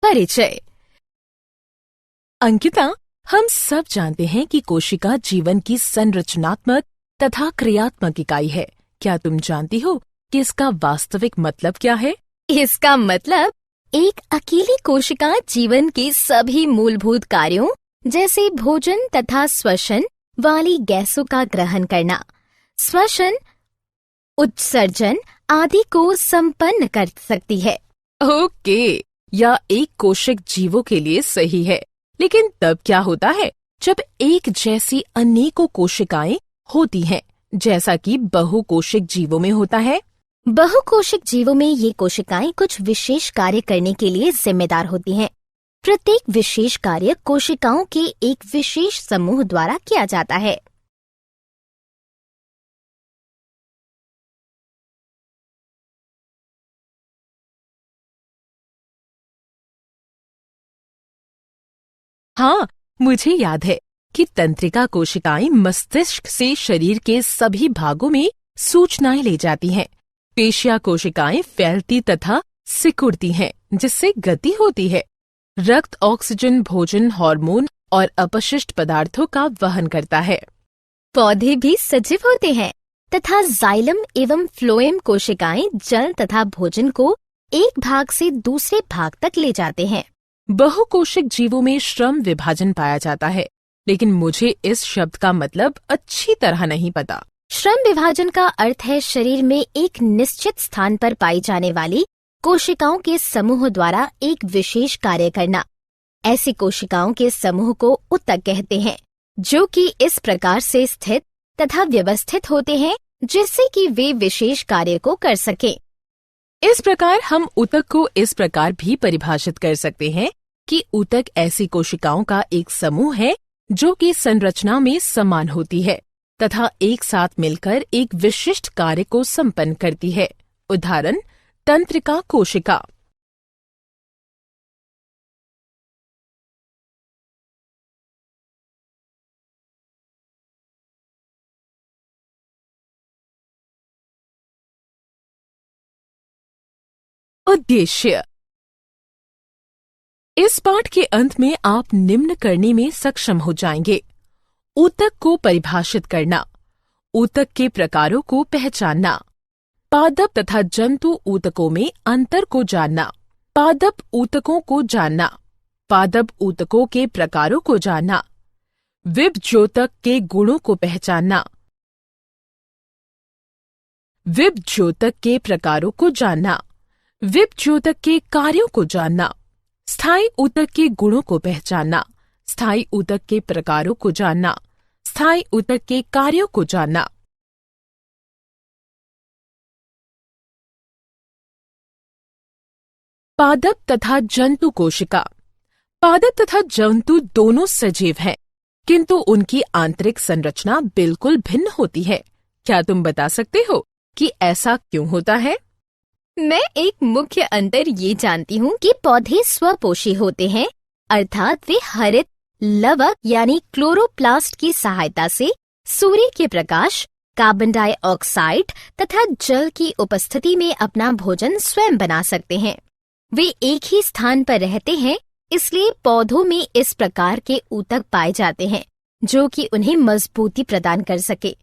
परिचय। अंकिता, हम सब जानते हैं कि कोशिका जीवन की संरचनात्मक तथा क्रियात्मक इकाई है। क्या तुम जानती हो कि इसका वास्तविक मतलब क्या है? इसका मतलब एक अकेली कोशिका जीवन के सभी मूलभूत कार्यों जैसे भोजन तथा श्वसन वाली गैसों का ग्रहण करना, श्वसन, उत्सर्जन आदि को संपन्न कर सकती है। ओके, यह एक कोशिक जीवों के लिए सही है। लेकिन तब क्या होता है जब एक जैसी अनेकों कोशिकाएं होती हैं, जैसा कि बहुकोशिक जीवों में होता है? बहुकोशिक जीवों में ये कोशिकाएं कुछ विशेष कार्य करने के लिए जिम्मेदार होती हैं। प्रत्येक विशेष कार्य कोशिकाओं के एक विशेष समूह द्वारा किया जाता है। हाँ, मुझे याद है कि तंत्रिका कोशिकाएं मस्तिष्क से शरीर के सभी भागों में सूचनाएं ले जाती हैं। पेशिया कोशिकाएं फैलती तथा सिकुड़ती हैं, जिससे गति होती है। रक्त ऑक्सीजन, भोजन, हार्मोन और अपशिष्ट पदार्थों का वहन करता है। पौधे भी सजीव होते हैं तथा जाइलम एवं फ्लोएम कोशिकाएं जल तथा भोजन को एक भाग से दूसरे भाग तक ले जाते हैं। बहुकोशिक जीवों में श्रम विभाजन पाया जाता है, लेकिन मुझे इस शब्द का मतलब अच्छी तरह नहीं पता। श्रम विभाजन का अर्थ है शरीर में एक निश्चित स्थान पर पाई जाने वाली कोशिकाओं के समूह द्वारा एक विशेष कार्य करना। ऐसी कोशिकाओं के समूह को ऊतक कहते हैं, जो कि इस प्रकार से स्थित तथा व्यवस्थित होते हैं जिससे कि वे विशेष कार्य को कर सकें। इस प्रकार हम ऊतक को इस प्रकार भी परिभाषित कर सकते हैं कि ऊतक ऐसी कोशिकाओं का एक समूह है जो कि संरचना में समान होती है तथा एक साथ मिलकर एक विशिष्ट कार्य को संपन्न करती है। उदाहरण, तंत्रिका कोशिका। उद्देश्य। इस पाठ के अंत में आप निम्न करने में सक्षम हो जाएंगे: ऊतक को परिभाषित करना, ऊतक के प्रकारों को पहचानना, पादप तथा जंतु ऊतकों में अंतर को जानना, पादप ऊतकों को जानना, पादप ऊतकों के प्रकारों को जानना, विभज्योतक के गुणों को पहचानना, विभज्योतक के प्रकारों को जानना, विभज्योतक के कार्यों को जानना, स्थायी ऊतक के गुणों को पहचानना, स्थायी ऊतक के प्रकारों को जानना, स्थायी ऊतक के कार्यों को जानना। पादप तथा जंतु कोशिका। पादप तथा जंतु दोनों सजीव हैं, किंतु उनकी आंतरिक संरचना बिल्कुल भिन्न होती है। क्या तुम बता सकते हो कि ऐसा क्यों होता है? मैं एक मुख्य अंतर ये जानती हूँ कि पौधे स्वपोषी होते हैं, अर्थात वे हरित लवक यानी क्लोरोप्लास्ट की सहायता से सूर्य के प्रकाश, कार्बन डाइऑक्साइड तथा जल की उपस्थिति में अपना भोजन स्वयं बना सकते हैं। वे एक ही स्थान पर रहते हैं, इसलिए पौधों में इस प्रकार के ऊतक पाए जाते हैं जो कि उन्हें मजबूती प्रदान कर सके।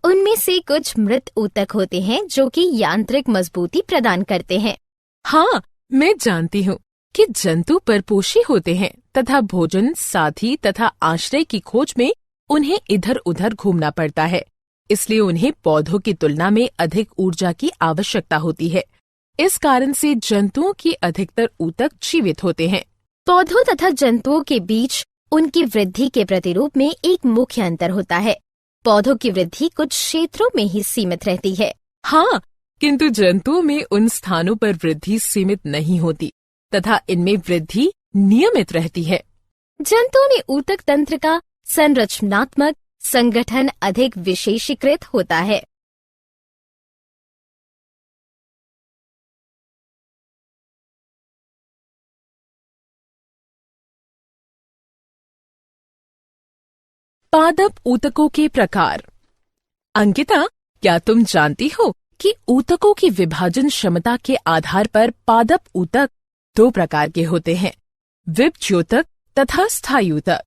उनमें से कुछ मृत ऊतक होते हैं जो कि यांत्रिक मजबूती प्रदान करते हैं। हाँ, मैं जानती हूँ कि जंतु परपोषी होते हैं तथा भोजन, साथी तथा आश्रय की खोज में उन्हें इधर उधर घूमना पड़ता है, इसलिए उन्हें पौधों की तुलना में अधिक ऊर्जा की आवश्यकता होती है। इस कारण से जंतुओं की अधिकतर ऊतक जीवित होते हैं। पौधों तथा जंतुओं के बीच उनकी वृद्धि के प्रतिरूप में एक मुख्य अंतर होता है। पौधों की वृद्धि कुछ क्षेत्रों में ही सीमित रहती है। हाँ, किंतु जंतुओं में उन स्थानों पर वृद्धि सीमित नहीं होती तथा इनमें वृद्धि नियमित रहती है। जंतुओं में ऊतक तंत्र का संरचनात्मक संगठन अधिक विशेषीकृत होता है। पादप ऊतकों के प्रकार। अंकिता, क्या तुम जानती हो कि ऊतकों की विभाजन क्षमता के आधार पर पादप ऊतक दो प्रकार के होते हैं? विभज्योतक तथा स्थायी ऊतक।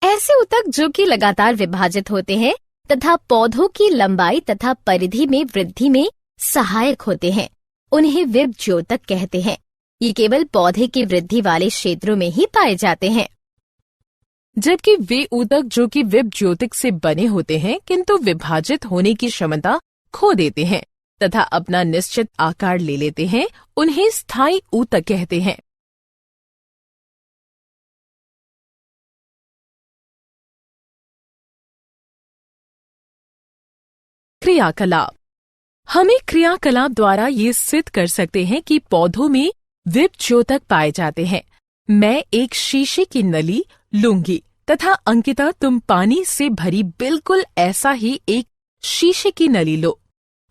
ऐसे ऊतक जो कि लगातार विभाजित होते हैं तथा पौधों की लंबाई तथा परिधि में वृद्धि में सहायक होते हैं, उन्हें विभज्योतक कहते हैं। ये केवल पौधे की वृद्धि वाले क्षेत्रों में ही पाए जाते हैं। जबकि वे ऊतक जो कि विभज्योतक से बने होते हैं किंतु विभाजित होने की क्षमता खो देते हैं तथा अपना निश्चित आकार ले लेते हैं, उन्हें स्थायी ऊतक कहते हैं। क्रियाकलाप। हमें क्रियाकलाप द्वारा ये सिद्ध कर सकते हैं कि पौधों में विभज्योतक पाए जाते हैं। मैं एक शीशे की नली लूंगी तथा अंकिता तुम पानी से भरी बिल्कुल ऐसा ही एक शीशे की नली लो।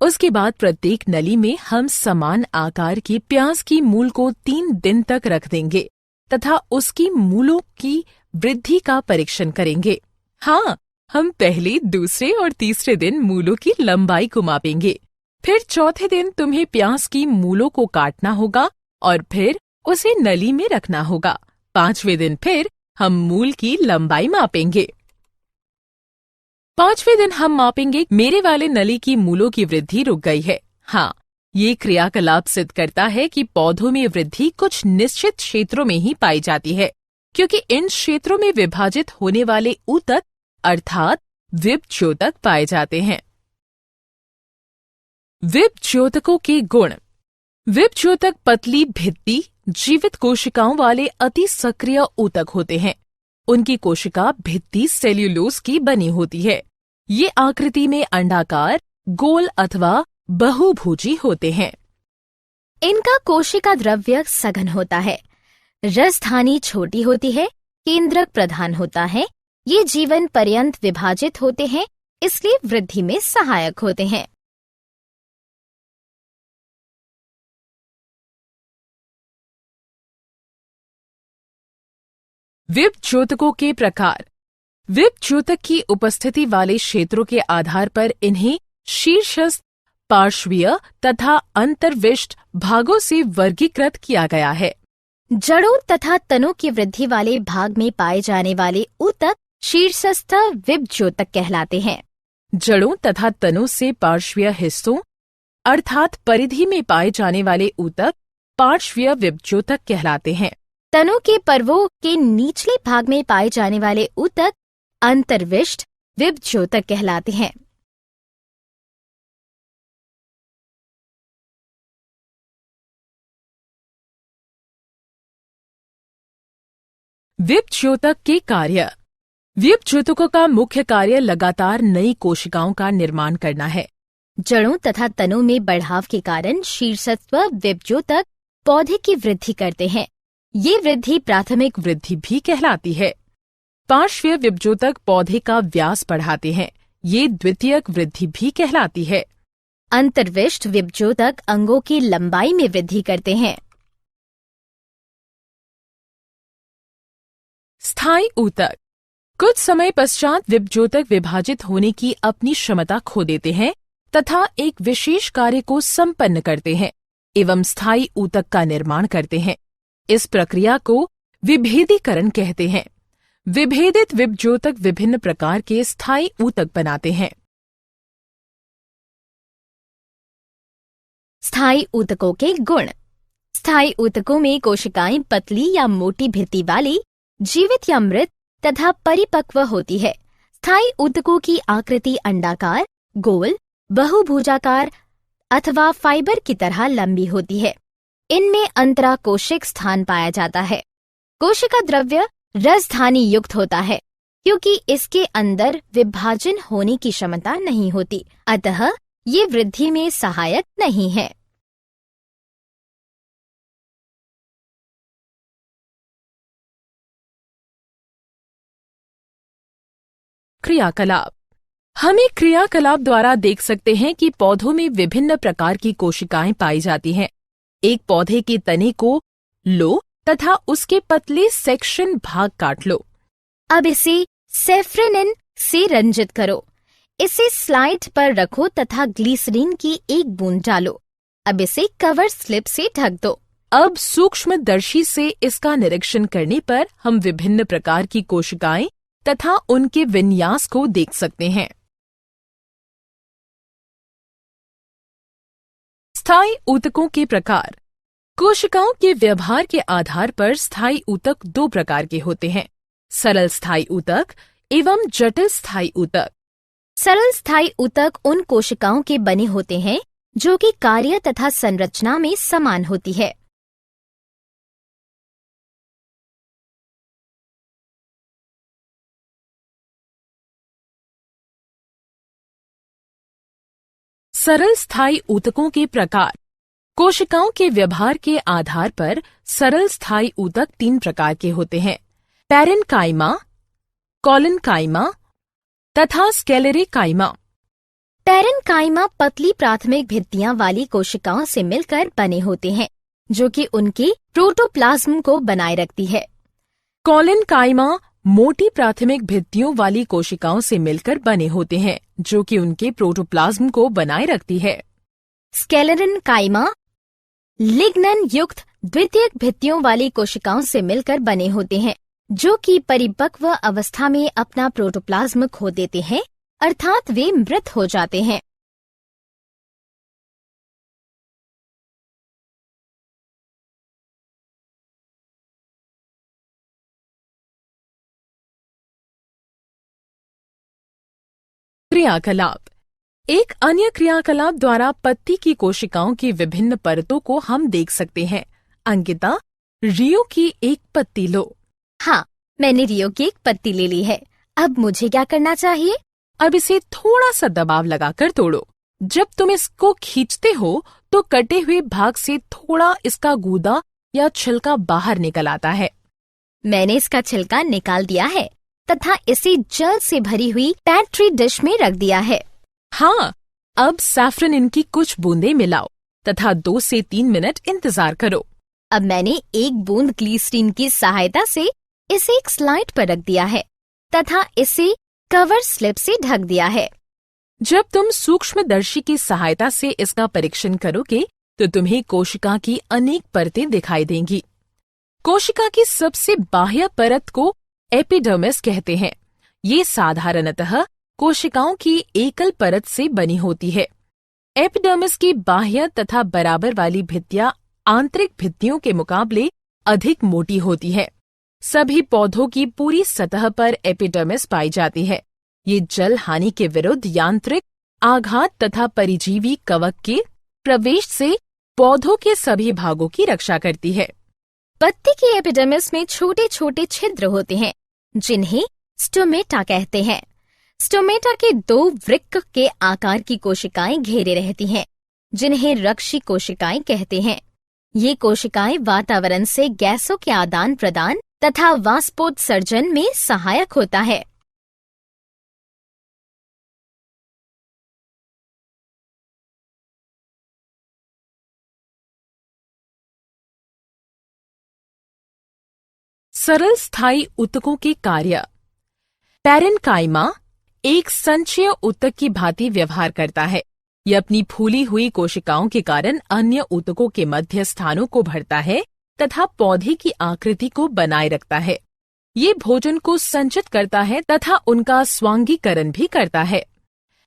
उसके बाद प्रत्येक नली में हम समान आकार की प्याज की मूल को 3 दिन तक रख देंगे तथा उसकी मूलों की वृद्धि का परीक्षण करेंगे। हाँ, हम पहले, दूसरे और तीसरे दिन मूलों की लंबाई को मापेंगे। फिर चौथे दिन तुम्हें प्याज की मूलों को काटना होगा और फिर उसे नली में रखना होगा। 5वें दिन फिर हम मूल की लंबाई मापेंगे। 5वें दिन हम मापेंगे मेरे वाले नली की मूलों की वृद्धि रुक गई है। हाँ, ये क्रियाकलाप सिद्ध करता है कि पौधों में वृद्धि कुछ निश्चित क्षेत्रों में ही पाई जाती है, क्योंकि इन क्षेत्रों में विभाजित होने वाले ऊतक अर्थात विभज्योतक पाए जाते हैं। विभज्योतकों के गुण। विभज्योतक पतली भित्ति जीवित कोशिकाओं वाले अति सक्रिय ऊतक होते हैं। उनकी कोशिका भित्ति सेल्यूलोज की बनी होती है। ये आकृति में अंडाकार, गोल अथवा बहुभुजी होते हैं। इनका कोशिका द्रव्य सघन होता है। रसधानी छोटी होती है, केंद्रक प्रधान होता है। ये जीवन पर्यंत विभाजित होते हैं, इसलिए वृद्धि में सहायक होते हैं। विभज्योतकों के प्रकार। विभज्योतक की उपस्थिति वाले क्षेत्रों के आधार पर इन्हें शीर्षस्थ, पार्श्वीय तथा अंतर्विष्ट भागों से वर्गीकृत किया गया है। जड़ों तथा तनों की वृद्धि वाले भाग में पाए जाने वाले ऊतक शीर्षस्थ विभज्योतक कहलाते हैं। जड़ों तथा तनों से पार्श्वीय हिस्सों अर्थात परिधि में पाए जाने वाले ऊतक पार्श्वीय विभज्योतक कहलाते हैं। तनों के पर्वों के निचले भाग में पाए जाने वाले ऊतक अंतर्विष्ट विभज्योतक कहलाते हैं। विभज्योतक के कार्य। विभज्योतकों का मुख्य कार्य लगातार नई कोशिकाओं का निर्माण करना है। जड़ों तथा तनों में बढ़ाव के कारण शीर्षस्थ विभज्योतक पौधे की वृद्धि करते हैं। ये वृद्धि प्राथमिक वृद्धि भी कहलाती है। पार्श्वीय विभज्योतक पौधे का व्यास बढ़ाते हैं। ये द्वितीयक वृद्धि भी कहलाती है। अंतर्विष्ट विभज्योतक अंगों की लंबाई में वृद्धि करते हैं। स्थायी ऊतक। कुछ समय पश्चात विभज्योतक विभाजित होने की अपनी क्षमता खो देते हैं तथा एक विशेष कार्य को संपन्न करते हैं एवं स्थायी ऊतक का निर्माण करते हैं। इस प्रक्रिया को विभेदीकरण कहते हैं। विभेदित विभज्योतक विभिन्न प्रकार के स्थायी ऊतक बनाते हैं। स्थायी ऊतकों के गुण। स्थायी ऊतकों में कोशिकाएं पतली या मोटी भित्ति वाली, जीवित या मृत तथा परिपक्व होती है। स्थायी ऊतकों की आकृति अंडाकार, गोल, बहुभुजाकार अथवा फाइबर की तरह लंबी होती है। इनमें अंतराकोशिक स्थान पाया जाता है। कोशिका द्रव्य रसधानी युक्त होता है, क्योंकि इसके अंदर विभाजन होने की क्षमता नहीं होती, अतः ये वृद्धि में सहायक नहीं है। क्रियाकलाप। हमें क्रियाकलाप द्वारा देख सकते हैं कि पौधों में विभिन्न प्रकार की कोशिकाएं पाई जाती हैं। एक पौधे के तने को लो तथा उसके पतले सेक्शन भाग काट लो। अब इसे सेफ्रेनिन से रंजित करो। इसे स्लाइड पर रखो तथा ग्लिसरीन की एक बूंद डालो। अब इसे कवर स्लिप से ढक दो। अब सूक्ष्मदर्शी से इसका निरीक्षण करने पर हम विभिन्न प्रकार की कोशिकाएं तथा उनके विन्यास को देख सकते हैं। स्थायी ऊतकों के प्रकार। कोशिकाओं के व्यवहार के आधार पर स्थायी ऊतक दो प्रकार के होते हैं, सरल स्थायी ऊतक एवं जटिल स्थायी ऊतक। सरल स्थायी ऊतक उन कोशिकाओं के बने होते हैं जो कि कार्य तथा संरचना में समान होती है। सरल स्थायी ऊतकों के प्रकार। कोशिकाओं के व्यवहार के आधार पर सरल स्थायी ऊतक तीन प्रकार के होते हैं, पैरेन्काइमा, कॉलेन्काइमा तथा स्क्लेरेकाइमा। पैरेन्काइमा पतली प्राथमिक भित्तियां वाली कोशिकाओं से मिलकर बने होते हैं जो कि उनके प्रोटोप्लाज्म को बनाए रखती है। कॉलेन्काइमा मोटी प्राथमिक भित्तियों वाली कोशिकाओं से मिलकर बने होते हैं जो कि उनके प्रोटोप्लाज्म को बनाए रखती है। स्क्लेरेन्काइमा लिग्नन युक्त द्वितीयक भित्तियों वाली कोशिकाओं से मिलकर बने होते हैं जो कि परिपक्व अवस्था में अपना प्रोटोप्लाज्म खो देते हैं, अर्थात वे मृत हो जाते हैं। क्रियाकलाप। एक अन्य क्रियाकलाप द्वारा पत्ती की कोशिकाओं की विभिन्न परतों को हम देख सकते हैं। अंकिता, रियो की एक पत्ती लो। हाँ, मैंने रियो की एक पत्ती ले ली है। अब मुझे क्या करना चाहिए? अब इसे थोड़ा सा दबाव लगाकर तोड़ो। जब तुम इसको खींचते हो तो कटे हुए भाग से थोड़ा इसका गूदा या छिलका बाहर निकल आता है। मैंने इसका छिलका निकाल दिया है तथा इसे जल से भरी हुई पेट्री डिश में रख दिया है। हाँ, अब सैफरन इनकी कुछ बूंदें मिलाओ तथा 2 से 3 मिनट इंतजार करो। अब मैंने एक बूंद ग्लिसरीन की सहायता से इसे एक स्लाइड पर रख दिया है तथा इसे कवर स्लिप से ढक दिया है। जब तुम सूक्ष्मदर्शी की सहायता से इसका परीक्षण करोगे तो तुम्हें कोशिका की अनेक परतें दिखाई देंगी। कोशिका की सबसे बाह्य परत को एपिडर्मिस कहते हैं। ये साधारणतः कोशिकाओं की एकल परत से बनी होती है। एपिडर्मिस की बाह्य तथा बराबर वाली भित्तियां आंतरिक भित्तियों के मुकाबले अधिक मोटी होती है। सभी पौधों की पूरी सतह पर एपिडर्मिस पाई जाती है। ये जल हानि के विरुद्ध यांत्रिक आघात तथा परिजीवी कवक के प्रवेश से पौधों के सभी भागों की रक्षा करती है। पत्ती की एपिडर्मिस में छोटे छोटे छिद्र होते हैं जिन्हें स्टोमेटा कहते हैं। स्टोमेटा के 2 वृक्क के आकार की कोशिकाएं घेरे रहती हैं जिन्हें रक्षी कोशिकाएं कहते हैं। ये कोशिकाएं वातावरण से गैसों के आदान प्रदान तथा वाष्पोत्सर्जन में सहायक होता है। सरल स्थायी ऊतकों के कार्य। पैरेन्काइमा एक संचयी ऊतक की भांति व्यवहार करता है। यह अपनी फूली हुई कोशिकाओं के कारण अन्य ऊतकों के मध्य स्थानों को भरता है तथा पौधे की आकृति को बनाए रखता है। ये भोजन को संचित करता है तथा उनका स्वांगीकरण भी करता है।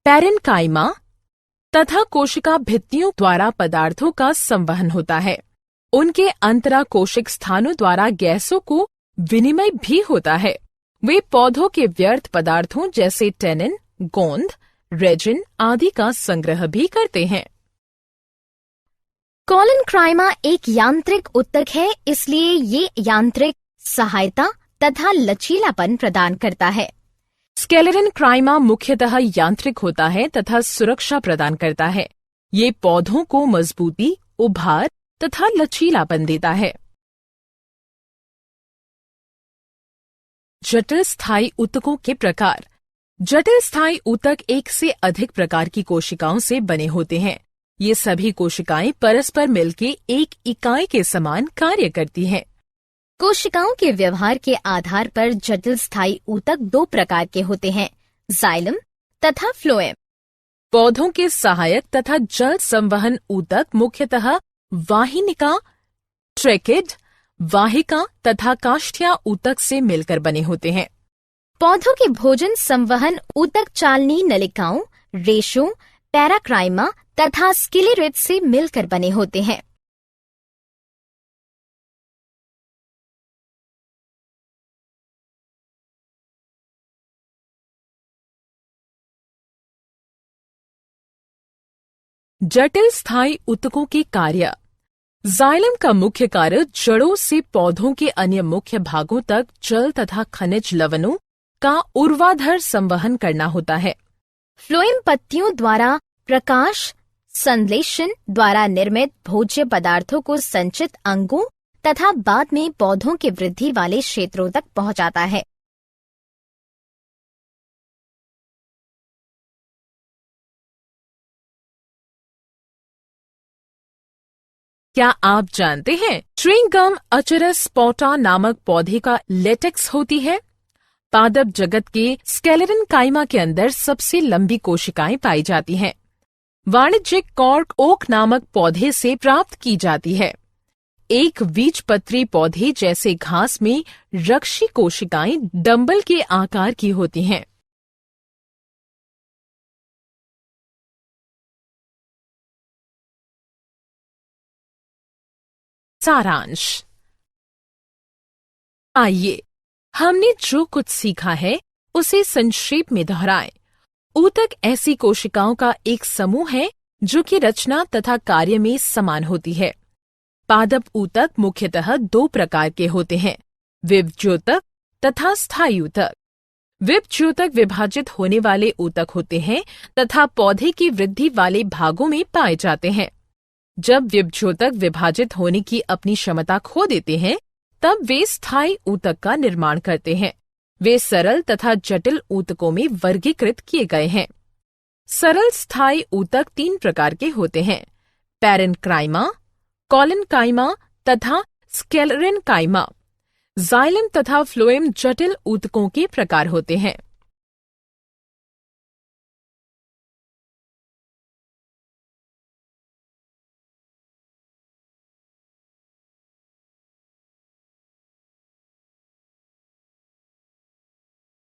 पैरेन्काइमा तथा कोशिका भित्तियों द्वारा पदार्थों का संवहन होता है। उनके अंतराकोशिक स्थानों द्वारा गैसों को विनिमय भी होता है। वे पौधों के व्यर्थ पदार्थों जैसे टेनिन, गोंद, रेजिन आदि का संग्रह भी करते हैं। कॉलेन्काइमा एक यांत्रिक ऊतक है, इसलिए ये यांत्रिक सहायता तथा लचीलापन प्रदान करता है। स्क्लेरेन्काइमा मुख्यतः यांत्रिक होता है तथा सुरक्षा प्रदान करता है। ये पौधों को मजबूती, उभार तथा लचीलापन देता है। जटिल स्थायी ऊतकों के प्रकार। जटिल स्थायी ऊतक एक से अधिक प्रकार की कोशिकाओं से बने होते हैं। ये सभी कोशिकाएं परस्पर मिलकर एक इकाई के समान कार्य करती हैं। कोशिकाओं के व्यवहार के आधार पर जटिल स्थायी ऊतक 2 प्रकार के होते हैं, जाइलम तथा फ्लोएम। पौधों के सहायक तथा जल संवहन ऊतक मुख्यतः वाहिनिका ट्रेकिड वाहिका तथा काष्ठिया ऊतक से मिलकर बने होते हैं। पौधों के भोजन संवहन ऊतक चालनी नलिकाओं, रेशों, पैराक्राइमा तथा स्किलेरेट से मिलकर बने होते हैं। जटिल स्थायी ऊतकों के कार्य। जाइलम का मुख्य कार्य जड़ों से पौधों के अन्य मुख्य भागों तक जल तथा खनिज लवणों का ऊर्ध्वाधर संवहन करना होता है। फ्लोएम पत्तियों द्वारा प्रकाश संश्लेषण द्वारा निर्मित भोज्य पदार्थों को संचित अंगों तथा बाद में पौधों के वृद्धि वाले क्षेत्रों तक पहुंचाता है। क्या आप जानते हैं च्युइंग गम अचरस स्पोटा नामक पौधे का लेटेक्स होती है? पादप जगत के स्केलेटन काइमा के अंदर सबसे लंबी कोशिकाएं पाई जाती हैं। वाणिज्यिक कॉर्क ओक नामक पौधे से प्राप्त की जाती है। एक बीजपत्री पौधे जैसे घास में रक्षी कोशिकाएं डंबल के आकार की होती हैं। सारांश। आइए हमने जो कुछ सीखा है उसे संक्षेप में दोहराएं। ऊतक ऐसी कोशिकाओं का एक समूह है जो कि रचना तथा कार्य में समान होती है। पादप ऊतक मुख्यतः दो प्रकार के होते हैं, विभज्योतक तथा स्थायी ऊतक। विभज्योतक विभाजित होने वाले ऊतक होते हैं तथा पौधे की वृद्धि वाले भागों में पाए जाते हैं। जब विभज्योतक विभाजित होने की अपनी क्षमता खो देते हैं तब वे स्थायी ऊतक का निर्माण करते हैं। वे सरल तथा जटिल ऊतकों में वर्गीकृत किए गए हैं। सरल स्थायी ऊतक 3 प्रकार के होते हैं, पैरेन्काइमा, कॉलिनकाइमा तथा स्क्लेरेनकाइमा। जाइलम तथा फ्लोएम जटिल ऊतकों के प्रकार होते हैं।